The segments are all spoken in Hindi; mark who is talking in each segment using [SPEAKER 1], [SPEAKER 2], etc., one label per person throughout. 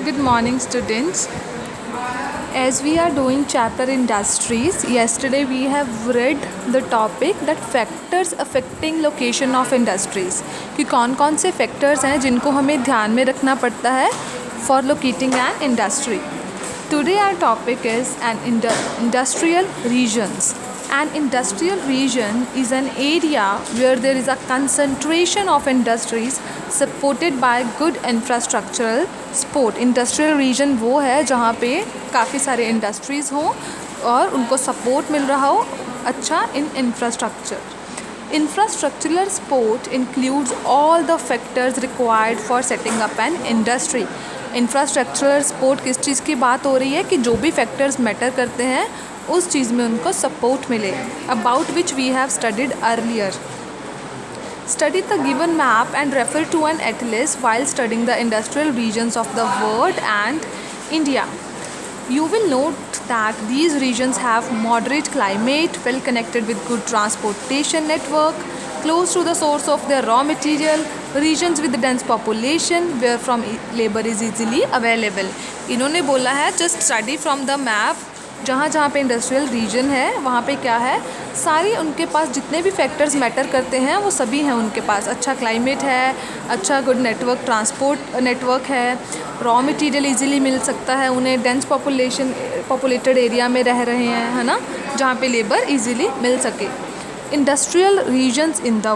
[SPEAKER 1] Good morning, students. As we are doing chapter industries, yesterday we have read the topic that factors affecting location of industries कि कौन कौन से factors हैं जिनको हमें ध्यान में रखना पड़ता है for locating an industry. Today our topic is industrial regions. An industrial region is an area where there is a concentration of industries supported by good infrastructural support. Industrial region वो है जहाँ पे काफ़ी सारे इंडस्ट्रीज़ हों और उनको सपोर्ट मिल रहा हो अच्छा in infrastructure. Infrastructural support includes all the factors required for setting up an industry. Infrastructural support किस चीज़ की बात हो रही है कि जो भी फैक्टर्स मैटर करते हैं उस चीज़ में उनको सपोर्ट मिले. About which we have studied earlier. Study the given map and refer to an atlas while studying the industrial regions of the world and India. You will note that these regions have moderate climate, well connected with good transportation network, close to the source of their raw material, regions with dense population where from labor is easily available. इन्होंने बोला है just study from the map. जहाँ जहाँ पे इंडस्ट्रियल रीजन है वहाँ पे क्या है सारी उनके पास जितने भी फैक्टर्स मैटर करते हैं वो सभी हैं उनके पास. अच्छा क्लाइमेट है, अच्छा गुड नेटवर्क ट्रांसपोर्ट नेटवर्क है, रॉ मटेरियल इजीली मिल सकता है उन्हें, डेंस पॉपुलेटेड एरिया में रह रहे हैं है ना जहाँ पे लेबर इजीली मिल सके. Industrial regions in the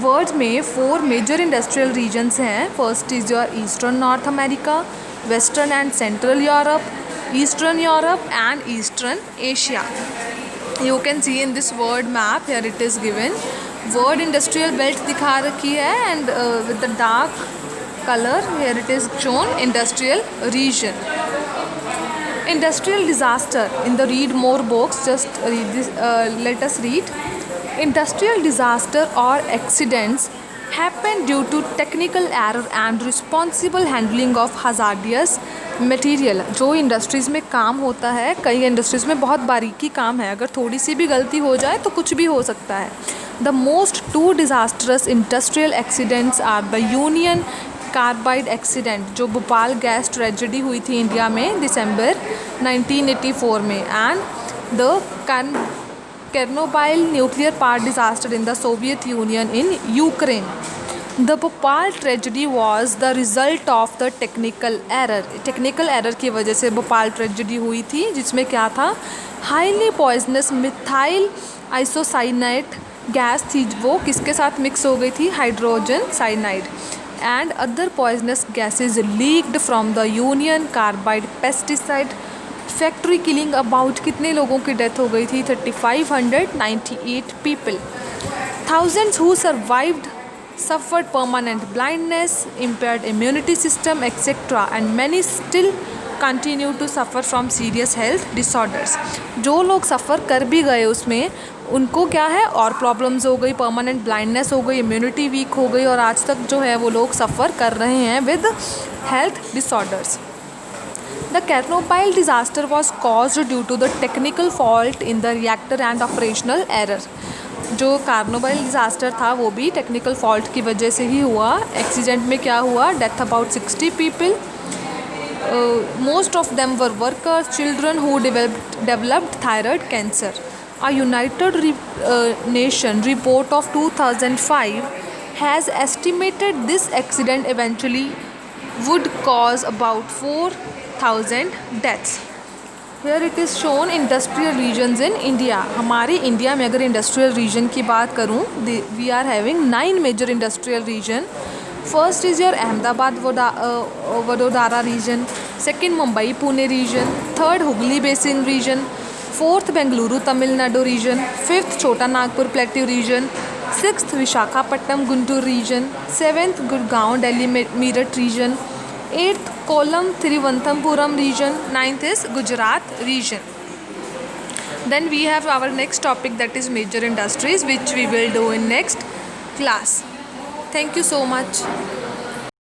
[SPEAKER 1] world में 4 मेजर इंडस्ट्रियल रीजन्स हैं. First is your eastern North America, western and central Europe, Eastern Europe and Eastern Asia. You can see in this world map here it is given. World industrial belt दिखा रखी है and with the dark color here it is shown industrial region. Industrial disaster. In the read more books just read this. Let us read. Industrial disaster or accidents happen due to technical error and responsible handling of hazardous material. जो इंडस्ट्रीज़ में काम होता है कई इंडस्ट्रीज़ में बहुत बारीकी काम है, अगर थोड़ी सी भी गलती हो जाए तो कुछ भी हो सकता है. The most 2 disastrous industrial accidents are the Union Carbide accident जो भोपाल गैस ट्रेजेडी हुई थी इंडिया में दिसंबर 1984 में, and the Chernobyl nuclear power disaster in the Soviet Union in Ukraine. The Bhopal tragedy was the result of the technical error. Technical error की वजह से भोपाल ट्रेजेडी हुई थी जिसमें क्या था highly poisonous methyl isocyanide gas थी वो किसके साथ मिक्स हो गई थी hydrogen cyanide and other poisonous gases leaked from the Union carbide pesticide factory killing about कितने लोगों की डेथ हो गई थी 3598 people. Thousands who survived suffered permanent blindness, impaired immunity system, etc. and many still continue to suffer from serious health disorders. जो लोग सफ़र कर भी गए उसमें उनको क्या है और प्रॉब्लम्स हो गई, परमानेंट ब्लाइंडनेस हो गई, इम्यूनिटी वीक हो गई और आज तक जो है वो लोग सफ़र कर रहे हैं with health disorders. The Chernobyl disaster was caused due to the technical fault in the reactor and operational error. जो कार्नोबाइल डिज़ास्टर था वो भी टेक्निकल फॉल्ट की वजह से ही हुआ. एक्सीडेंट में क्या हुआ death about 60 people. Most of them were workers children who developed thyroid cancer. A United nation report of 2005 has estimated this accident eventually would cause about 4,000 deaths. Here it is shown industrial regions in India. हमारे इंडिया में अगर इंडस्ट्रियल रीजन की बात करूँ we are having 9 major industrial region. First is your Ahmedabad Vadodara region, second Mumbai Pune region, third Hooghly basin region, fourth Bengaluru Tamil Nadu region, fifth छोटा Nagpur plateau region, sixth Visakhapatnam Guntur region, seventh Gurgaon Delhi Meerut region, 8th Kollam Thiruvananthapuram region, 9th is Gujarat region. Then we have our next topic that is major industries which we will do in next class. Thank you so much.